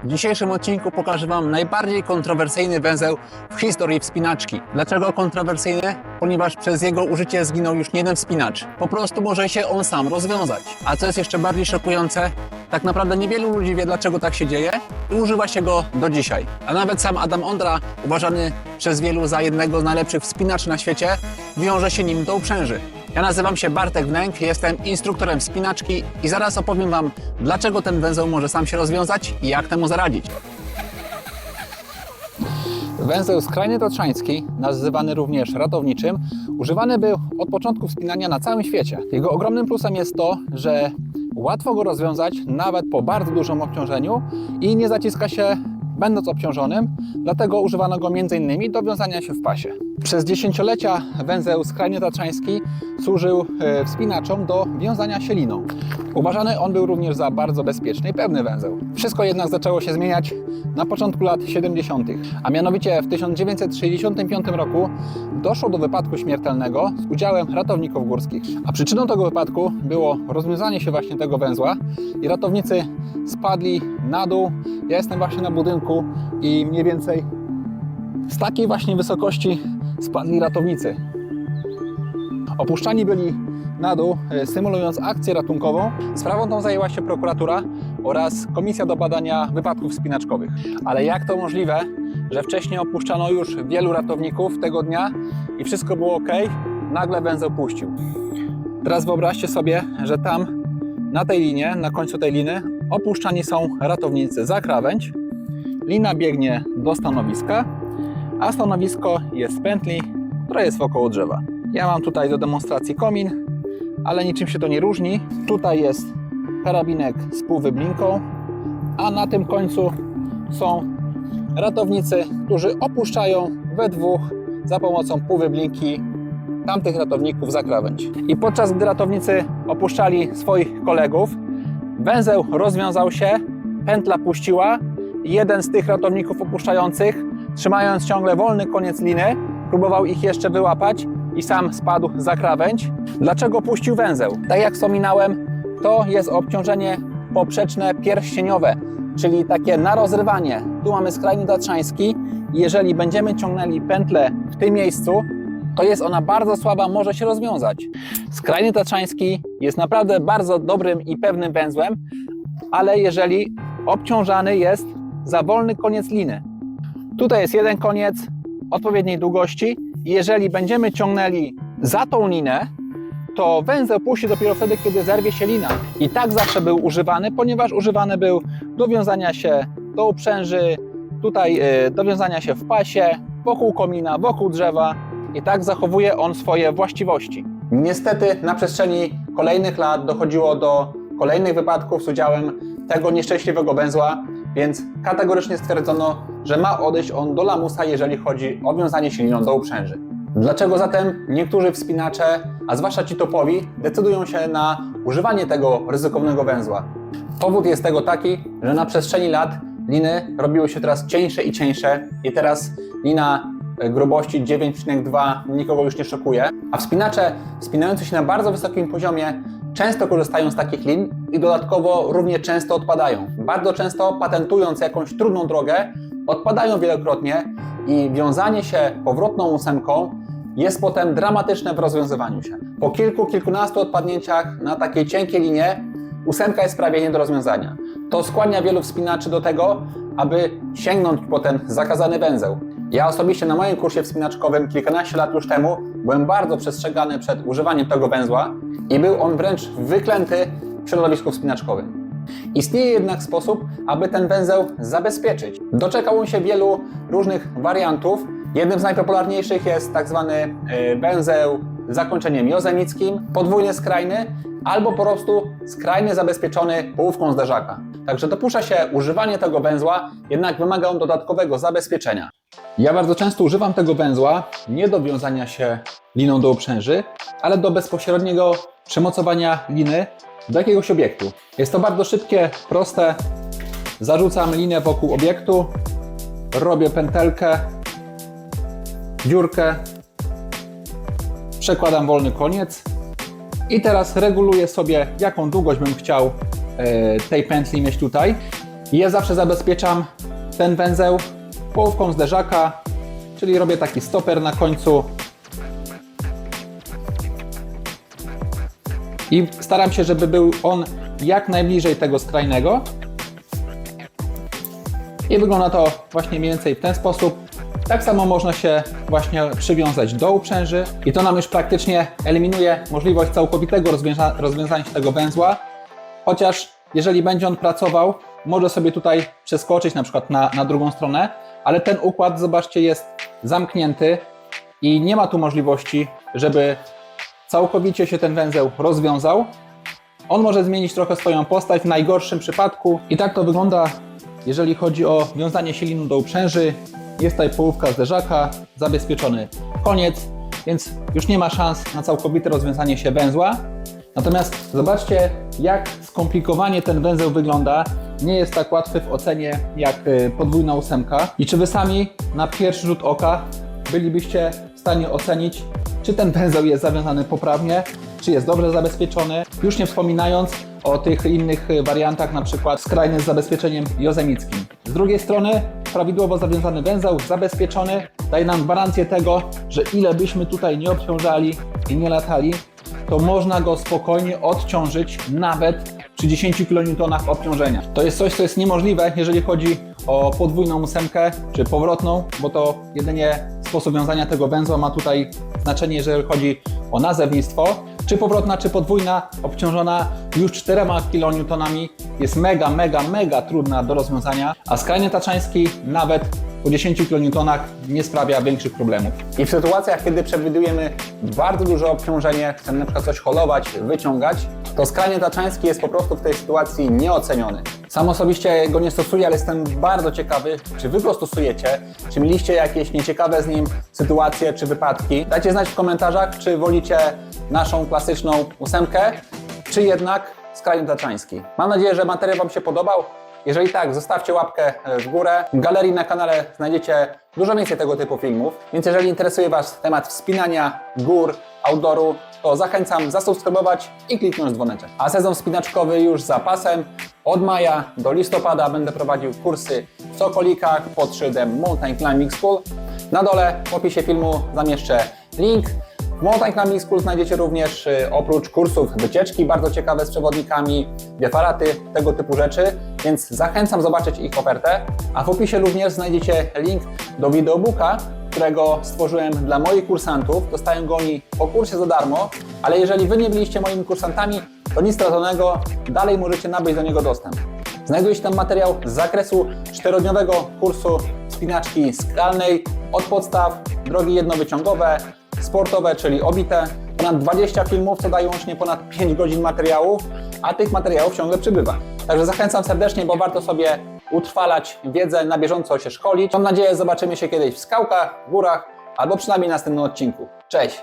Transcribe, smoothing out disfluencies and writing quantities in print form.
W dzisiejszym odcinku pokażę Wam najbardziej kontrowersyjny węzeł w historii wspinaczki. Dlaczego kontrowersyjny? Ponieważ przez jego użycie zginął już nie jeden wspinacz. Po prostu może się on sam rozwiązać. A co jest jeszcze bardziej szokujące, tak naprawdę niewielu ludzi wie, dlaczego tak się dzieje i używa się go do dzisiaj. A nawet sam Adam Ondra, uważany przez wielu za jednego z najlepszych wspinaczy na świecie, wiąże się nim do uprzęży. Ja nazywam się Bartek Wnęk, jestem instruktorem wspinaczki i zaraz opowiem Wam, dlaczego ten węzeł może sam się rozwiązać i jak temu zaradzić. Węzeł skrajny tatrzański, nazywany również ratowniczym, używany był od początku wspinania na całym świecie. Jego ogromnym plusem jest to, że łatwo go rozwiązać nawet po bardzo dużym obciążeniu i nie zaciska się będąc obciążonym, dlatego używano go m.in. do wiązania się w pasie. Przez dziesięciolecia węzeł skrajny tatrzański służył wspinaczom do wiązania się liną. Uważany on był również za bardzo bezpieczny i pewny węzeł. Wszystko jednak zaczęło się zmieniać na początku lat 70., a mianowicie w 1965 roku doszło do wypadku śmiertelnego z udziałem ratowników górskich. A przyczyną tego wypadku było rozwiązanie się właśnie tego węzła i ratownicy spadli na dół. Ja jestem właśnie na budynku i mniej więcej z takiej właśnie wysokości spadli ratownicy. Opuszczani byli na dół, symulując akcję ratunkową. Sprawą tą zajęła się prokuratura oraz Komisja do badania wypadków wspinaczkowych. Ale jak to możliwe, że wcześniej opuszczano już wielu ratowników tego dnia i wszystko było ok, nagle węzeł puścił. Teraz wyobraźcie sobie, że tam na tej linie, na końcu tej liny opuszczani są ratownicy za krawędź. Lina biegnie do stanowiska, a stanowisko jest w pętli, która jest wokoło drzewa. Ja mam tutaj do demonstracji komin, ale niczym się to nie różni. Tutaj jest karabinek z półwyblinką, a na tym końcu są ratownicy, którzy opuszczają we dwóch za pomocą półwyblinki tamtych ratowników za krawędź. I podczas gdy ratownicy opuszczali swoich kolegów, węzeł rozwiązał się, pętla puściła i jeden z tych ratowników opuszczających, trzymając ciągle wolny koniec liny, próbował ich jeszcze wyłapać i sam spadł za krawędź. Dlaczego puścił węzeł? Tak jak wspominałem, to jest obciążenie poprzeczne pierścieniowe, czyli takie na rozrywanie. Tu mamy skrajny tatrzański i jeżeli będziemy ciągnęli pętlę w tym miejscu, to jest ona bardzo słaba, może się rozwiązać. Skrajny tatrzański jest naprawdę bardzo dobrym i pewnym węzłem, ale jeżeli obciążany jest za wolny koniec liny. Tutaj jest jeden koniec odpowiedniej długości i jeżeli będziemy ciągnęli za tą linę, to węzeł puści dopiero wtedy, kiedy zerwie się lina. I tak zawsze był używany, ponieważ używany był do wiązania się do uprzęży, tutaj do wiązania się w pasie, wokół komina, wokół drzewa i tak zachowuje on swoje właściwości. Niestety na przestrzeni kolejnych lat dochodziło do kolejnych wypadków z udziałem tego nieszczęśliwego węzła, więc kategorycznie stwierdzono, że ma odejść on do lamusa, jeżeli chodzi o wiązanie się liną do uprzęży. Dlaczego zatem niektórzy wspinacze, a zwłaszcza ci topowi, decydują się na używanie tego ryzykownego węzła? Powód jest tego taki, że na przestrzeni lat liny robiły się teraz cieńsze i cieńsze i teraz lina grubości 9,2 nikogo już nie szokuje, a wspinacze wspinający się na bardzo wysokim poziomie często korzystają z takich lin i dodatkowo równie często odpadają. Bardzo często patentując jakąś trudną drogę, odpadają wielokrotnie i wiązanie się powrotną ósemką jest potem dramatyczne w rozwiązywaniu się. Po kilkunastu odpadnięciach na takiej cienkiej linie ósemka jest prawie nie do rozwiązania. To skłania wielu wspinaczy do tego, aby sięgnąć po ten zakazany węzeł. Ja osobiście na moim kursie wspinaczkowym kilkanaście lat już temu byłem bardzo przestrzegany przed używaniem tego węzła i był on wręcz wyklęty w środowisku wspinaczkowym. Istnieje jednak sposób, aby ten węzeł zabezpieczyć. Doczekał on się wielu różnych wariantów. Jednym z najpopularniejszych jest tak zwany węzeł z zakończeniem jozemickim, podwójny skrajny, albo po prostu skrajnie zabezpieczony połówką zderzaka. Także dopuszcza się używanie tego węzła, jednak wymaga on dodatkowego zabezpieczenia. Ja bardzo często używam tego węzła nie do wiązania się liną do uprzęży, ale do bezpośredniego przymocowania liny do jakiegoś obiektu. Jest to bardzo szybkie, proste. Zarzucam linę wokół obiektu, robię pętelkę, dziurkę, przekładam wolny koniec i teraz reguluję sobie, jaką długość bym chciał tej pętli mieć tutaj. I ja zawsze zabezpieczam ten węzeł połówką zderzaka, czyli robię taki stoper na końcu. I staram się, żeby był on jak najbliżej tego skrajnego. I wygląda to właśnie mniej więcej w ten sposób. Tak samo można się właśnie przywiązać do uprzęży i to nam już praktycznie eliminuje możliwość całkowitego rozwiązania się tego węzła. Chociaż jeżeli będzie on pracował, może sobie tutaj przeskoczyć na przykład na drugą stronę, ale ten układ, zobaczcie, jest zamknięty i nie ma tu możliwości, żeby całkowicie się ten węzeł rozwiązał. On może zmienić trochę swoją postać w najgorszym przypadku i tak to wygląda, jeżeli chodzi o wiązanie silinu do uprzęży. Jest tutaj połówka zderzaka, zabezpieczony koniec, więc już nie ma szans na całkowite rozwiązanie się węzła. Natomiast zobaczcie, jak skomplikowanie ten węzeł wygląda. Nie jest tak łatwy w ocenie jak podwójna ósemka. I czy Wy sami na pierwszy rzut oka bylibyście w stanie ocenić, czy ten węzeł jest zawiązany poprawnie, czy jest dobrze zabezpieczony, już nie wspominając o tych innych wariantach, na przykład skrajny z zabezpieczeniem jozemickim. Z drugiej strony prawidłowo zawiązany węzeł, zabezpieczony, daje nam gwarancję tego, że ile byśmy tutaj nie obciążali i nie latali, to można go spokojnie odciążyć nawet przy 10 kN obciążenia. To jest coś, co jest niemożliwe, jeżeli chodzi o podwójną ósemkę czy powrotną, bo to jedynie sposób wiązania tego węzła ma tutaj znaczenie, jeżeli chodzi o nazewnictwo. Czy powrotna, czy podwójna, obciążona już 4 kN jest mega trudna do rozwiązania, a skrajny taczański nawet po 10 kN nie sprawia większych problemów. I w sytuacjach, kiedy przewidujemy bardzo duże obciążenie, chcemy na przykład coś holować, wyciągać, to skrajny taczański jest po prostu w tej sytuacji nieoceniony. Sam osobiście go nie stosuję, ale jestem bardzo ciekawy, czy Wy go stosujecie, czy mieliście jakieś nieciekawe z nim sytuacje czy wypadki. Dajcie znać w komentarzach, czy wolicie naszą klasyczną ósemkę, czy jednak skrajny taczański. Mam nadzieję, że materiał Wam się podobał. Jeżeli tak, zostawcie łapkę w górę. W galerii na kanale znajdziecie dużo więcej tego typu filmów, więc jeżeli interesuje Was temat wspinania gór, outdooru, to zachęcam zasubskrybować i kliknąć dzwoneczek. A sezon wspinaczkowy już za pasem. Od maja do listopada będę prowadził kursy w Sokolikach pod szyldem Mountain Climbing School. Na dole w opisie filmu zamieszczę link. W Mountain Climbing School znajdziecie również oprócz kursów wycieczki bardzo ciekawe z przewodnikami, wiefaraty, tego typu rzeczy, więc zachęcam zobaczyć ich ofertę. A w opisie również znajdziecie link do wideobooka, którego stworzyłem dla moich kursantów. Dostają go oni po kursie za darmo, ale jeżeli Wy nie byliście moimi kursantami, to nic straconego, dalej możecie nabyć do niego dostęp. Znajduje się tam materiał z zakresu 4-dniowego kursu wspinaczki skalnej od podstaw, drogi jednowyciągowe, sportowe, czyli obite, ponad 20 filmów, co daje łącznie ponad 5 godzin materiałów, a tych materiałów ciągle przybywa. Także zachęcam serdecznie, bo warto sobie utrwalać wiedzę, na bieżąco się szkolić. Mam nadzieję, że zobaczymy się kiedyś w skałkach, górach, albo przynajmniej w następnym odcinku. Cześć!